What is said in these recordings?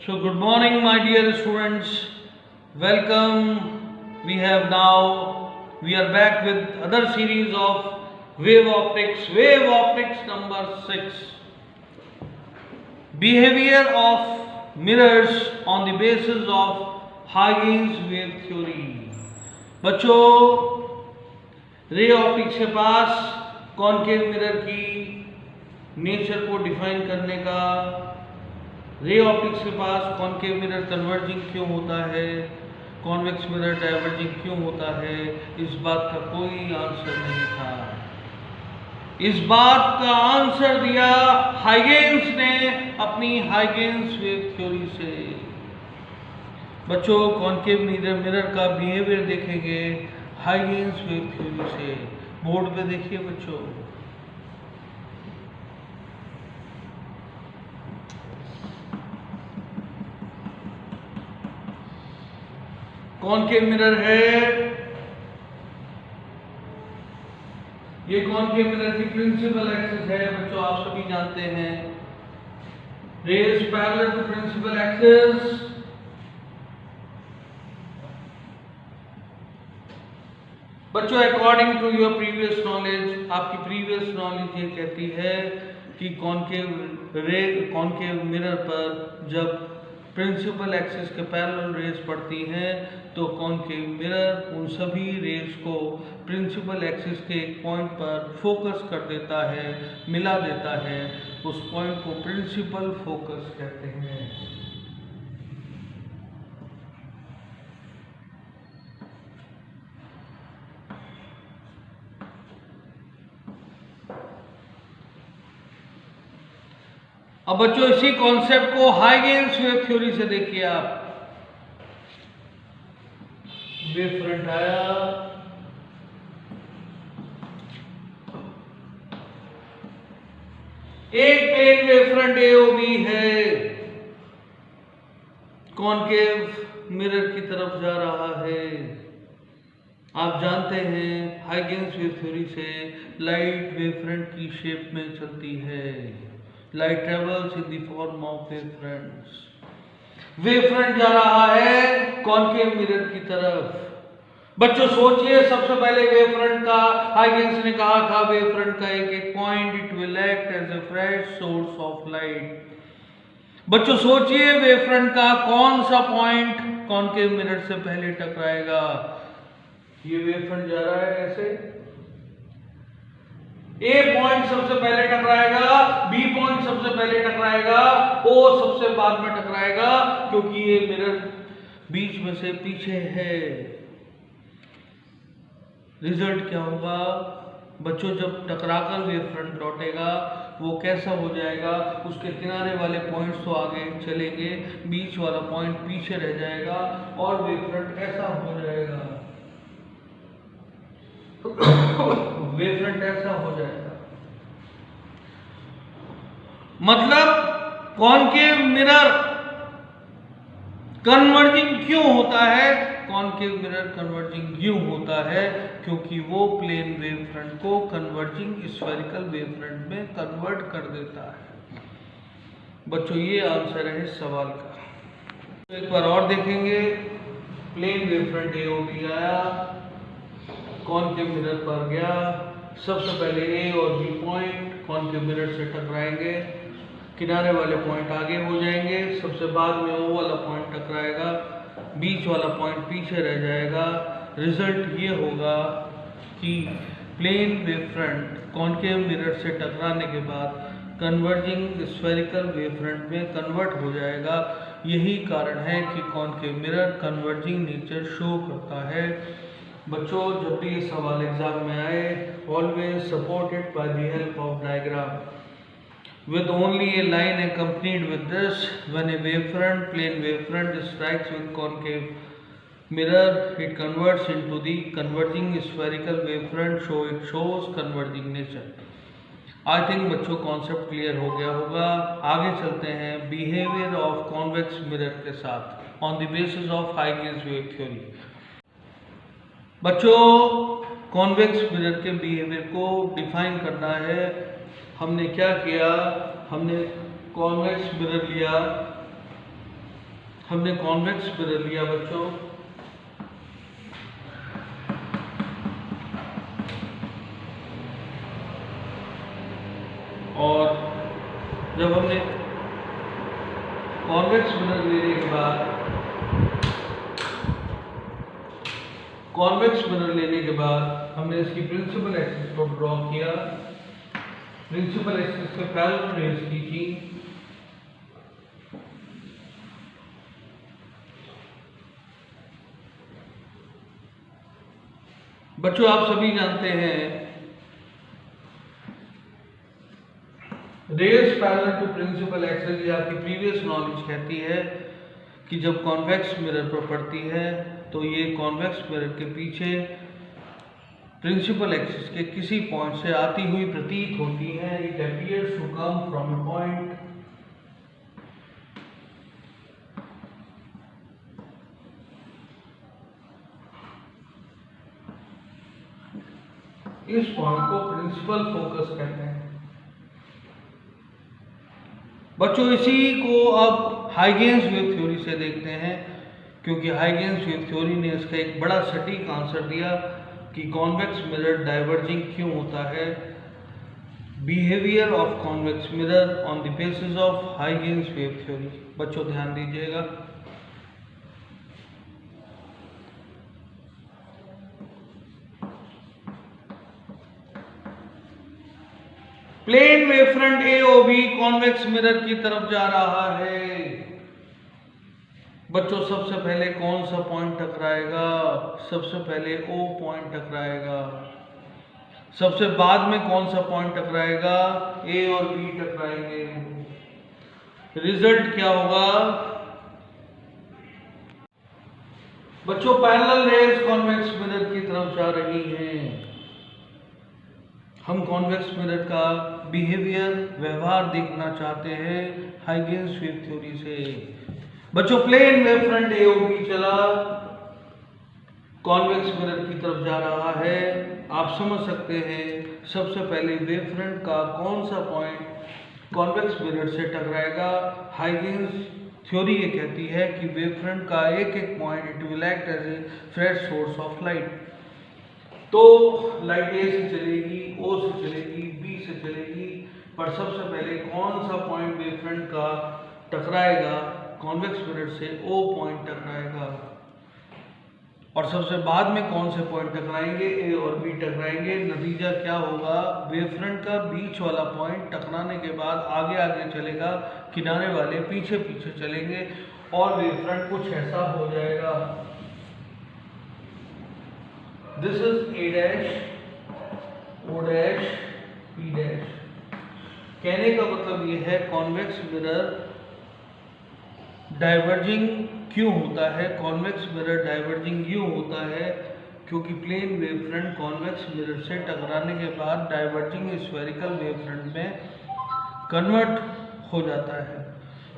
So good morning my dear students, welcome. We are back with other series of wave optics number 6. Behavior of mirrors on the basis of Huygens wave theory. बच्चों, ray optics के पास concave mirror की nature को define करने का, ray optics के पास concave mirror converging क्यों होता है, कॉन्वेक्स मिरर डाइवर्जिंग क्यों होता है, इस बात का कोई आंसर नहीं था। इस बात का आंसर दिया हाइगेंस ने अपनी हाइगेंस वेव थ्योरी से। बच्चों, कॉनकेव मिरर का बिहेवियर देखेंगे हाइगेंस वेव थ्योरी से। बोर्ड पे देखिए बच्चों, कॉनकेव मिरर है, ये कॉनकेव मिरर की प्रिंसिपल एक्सिस है। बच्चों, आप सभी जानते हैं rays parallel to principal axis. बच्चों, according to your previous knowledge, आपकी प्रीवियस नॉलेज ये कहती है कि कॉनकेव मिरर पर जब प्रिंसिपल एक्सिस के पैरेलल रेज पड़ती हैं तो कॉनकेव मिरर उन सभी रेज को प्रिंसिपल एक्सिस के एक पॉइंट पर फोकस कर देता है, मिला देता है। उस पॉइंट को प्रिंसिपल फोकस कहते हैं। अब बच्चों, इसी कॉन्सेप्ट को हाइगेंस वेव थ्योरी से देखिए आप। वेव फ्रंट आया, एक प्लेन वेव फ्रंट एओबी है, कॉनकेव मिरर की तरफ जा रहा है। आप जानते हैं हाइगेंस वेव थ्योरी से लाइट वेव फ्रंट की शेप में चलती है। Light travels in the form of wave fronts. Wave front जा रहा है कॉनकेव मिरर की तरफ। बच्चों सोचिए, सबसे पहले वेव फ्रंट का हाइगेंस ने कहा था वेव फ्रंट का एक एक point it will act as a fresh source of light. बच्चों सोचिए, वेव फ्रंट का कौन सा पॉइंट कॉनकेव मिरर से पहले टकराएगा। ये वेव फ्रंट जा रहा है ऐसे, ए पॉइंट सबसे पहले टकराएगा, बी पॉइंट सबसे पहले टकराएगा, ओ सबसे बाद में टकराएगा, क्योंकि ये मिरर बीच में से पीछे है। रिजल्ट क्या होगा बच्चों? जब टकराकर वेव फ्रंट लौटेगा वो कैसा हो जाएगा? उसके किनारे वाले पॉइंट्स तो आगे चलेंगे, बीच वाला पॉइंट पीछे रह जाएगा और वेव फ्रंट ऐसा हो जाएगा। वेव फ्रंट ऐसा हो जाएगा। मतलब कॉनकेव मिरर कन्वर्जिंग क्यों होता है? कॉनकेव मिरर कन्वर्जिंग क्यों होता है? क्योंकि वो प्लेन वेव फ्रंट को कन्वर्जिंग स्फेरिकल वेव फ्रंट में कन्वर्ट कर देता है। बच्चों, ये आंसर है इस सवाल का। तो एक बार और देखेंगे, प्लेन वेव फ्रंट एओबी आया, कॉनकेव मिरर पर गया। सबसे पहले ए और बी पॉइंट कॉनकेव मिरर से टकराएंगे, किनारे वाले पॉइंट आगे हो जाएंगे, सबसे बाद में ओ वाला पॉइंट टकराएगा, बीच वाला पॉइंट पीछे रह जाएगा। रिजल्ट ये होगा कि plane wave front concave mirror से टकराने के बाद कन्वर्जिंग स्फेरिकल वेव फ्रंट में कन्वर्ट हो जाएगा। यही कारण है कि concave mirror converging nature show करता है। बच्चों, जब भी ये सवाल एग्जाम में आए, always supported by the help of diagram with only a line accompanied with this. When a wavefront, plane wavefront strikes with concave mirror, it converts into the converging spherical wavefront, so it shows converging nature. I think बच्चों concept clear हो गया होगा। आगे चलते हैं behaviour of convex mirror के साथ on the basis of Huygens wave theory. बच्चों, कॉन्वेक्स मिरर के बिहेवियर को डिफाइन करना है। हमने क्या किया? हमने कॉन्वेक्स मिरर लिया, हमने कॉन्वेक्स मिरर लिया बच्चों, और जब हमने कॉन्वेक्स मिरर लेने के बाद हमने इसकी प्रिंसिपल एक्सिस को ड्रॉ किया, प्रिंसिपल एक्सिस के पैरेलल रेज खींची, बच्चों आप सभी जानते हैं rays parallel to principal axis, ये आपकी प्रीवियस नॉलेज कहती है कि जब कॉन्वेक्स मिरर पर पड़ती है तो ये कॉन्वेक्स मिरर के पीछे प्रिंसिपल एक्सिस के किसी पॉइंट से आती हुई प्रतीत होती है। It appears to come from a point इस पॉइंट को प्रिंसिपल फोकस कहते हैं बच्चों। इसी को अब हाइगेन्स वेव थ्योरी से देखते हैं, क्योंकि हाइगेन्स वेव थ्योरी ने इसका एक बड़ा सटीक आंसर दिया कि कॉन्वेक्स मिरर डाइवर्जिंग क्यों होता है। Behaviour of convex mirror on the basis of Huygens wave theory. बच्चों ध्यान दीजिएगा, plane wave front AOB convex mirror की तरफ जा रहा है। बच्चों सबसे पहले कौन सा पॉइंट टकराएगा? सबसे पहले O पॉइंट टकराएगा। सबसे बाद में कौन सा पॉइंट टकराएगा? A और B टकराएंगे। रिजल्ट क्या होगा? बच्चों पैरेलल रेज कॉन्वेक्स मिरर की तरफ जा रही हैं। हम कॉन्वेक्स मिरर का बिहेवियर, व्यवहार देखना चाहते हैं हाइगेन्स वेव थ्योरी से। बच्चों प्लेन वेव फ्रंट AOB चला, कॉन्वेक्स मिरर की तरफ जा रहा है। आप समझ सकते हैं सबसे पहले वेव फ्रंट का कौन सा पॉइंट कॉन्वेक्स मिरर से टकराएगा। हाइगेन्स थ्योरी ये कहती है कि वेव फ्रंट का एक एक point it will act as a fresh source of light. तो लाइट A से चलेगी, O से चलेगी, B से चलेगी, पर सबसे पहले कौन सा पॉइंट वेव फ्रंट का टकराएगा? कॉन्वेक्स मिरर से O पॉइंट टकराएगा। और सबसे बाद में कौन से पॉइंट टकराएंगे? A और B टकराएंगे। नतीजा क्या होगा? वेव फ्रंट का बीच वाला पॉइंट टकराने के बाद आगे आगे चलेगा, किनारे वाले पीछे पीछे चलेंगे और वेव फ्रंट कुछ ऐसा हो जाएगा। This is A dash, O dash, P dash. कहने का मतलब ये है कॉन्वेक्स मिरर डाइवर्जिंग क्यों होता है? कॉन्वेक्स मिरर डाइवर्जिंग यूं होता है क्योंकि plane wave front convex mirror से टकराने के बाद डाइवर्जिंग स्फेरिकल वेव फ्रंट में कन्वर्ट हो जाता है।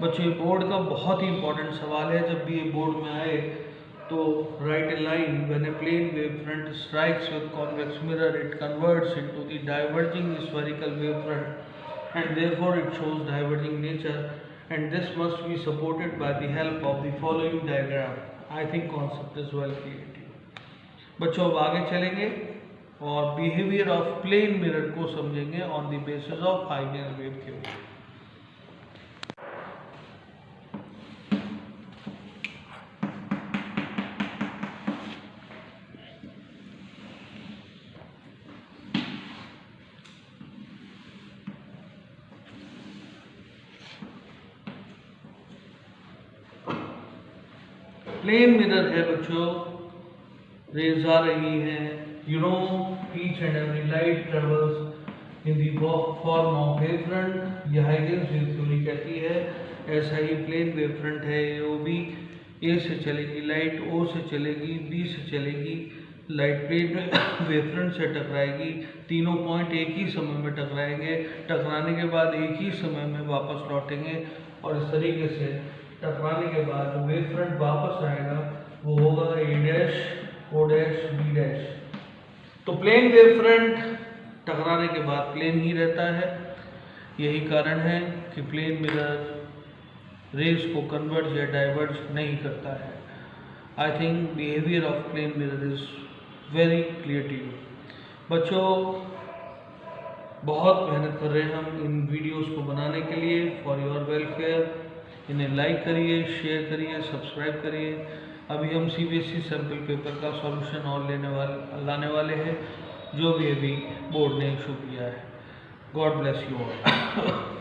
बच्चों बोर्ड का बहुत ही इंपॉर्टेंट सवाल है, जब भी ये बोर्ड में आए तो write a line when a plane wave front strikes with convex mirror it converts into the diverging spherical wave front and therefore it shows diverging nature, and this must be supported by the help of the following diagram. I think concept is well clear to you. बच्चों अब आगे चलेंगे और behavior of plane mirror को समझेंगे on the basis of Huygens wave theory. Plane mirror है बच्चों, rays आ रही है। You know each and every light travels in the form of wave front. यह हाइगेन्स वेव थ्योरी कहती है ऐसा ही प्लेन वेव फ्रंट है AOB। A से चलेगी लाइट, O से चलेगी, B से चलेगी लाइट, प्लेन वेव फ्रंट से टकराएगी। तीनों पॉइंट एक ही समय में टकराएंगे, टकराने के बाद एक ही समय में वापस लौटेंगे और इस तरीके से टकराने के बाद जो वेव फ्रंट वापस आएगा वो होगा A dash, O dash, B dash. तो प्लेन वेव फ्रंट टकराने के बाद प्लेन ही रहता है। यही कारण है कि प्लेन मिरर रेज को कन्वर्ज या डाइवर्ज नहीं करता है। I think behaviour of plane mirror is very clear to you. बच्चों बहुत मेहनत कर रहे हैं हम इन वीडियोस को बनाने के लिए फॉर योर वेलफेयर। इन्हें लाइक करिए, शेयर करिए, सब्सक्राइब करिए। अभी हम CBSE सैम्पल पेपर का सॉल्यूशन और लाने वाले हैं, जो भी अभी बोर्ड ने इशू किया है। God bless you all.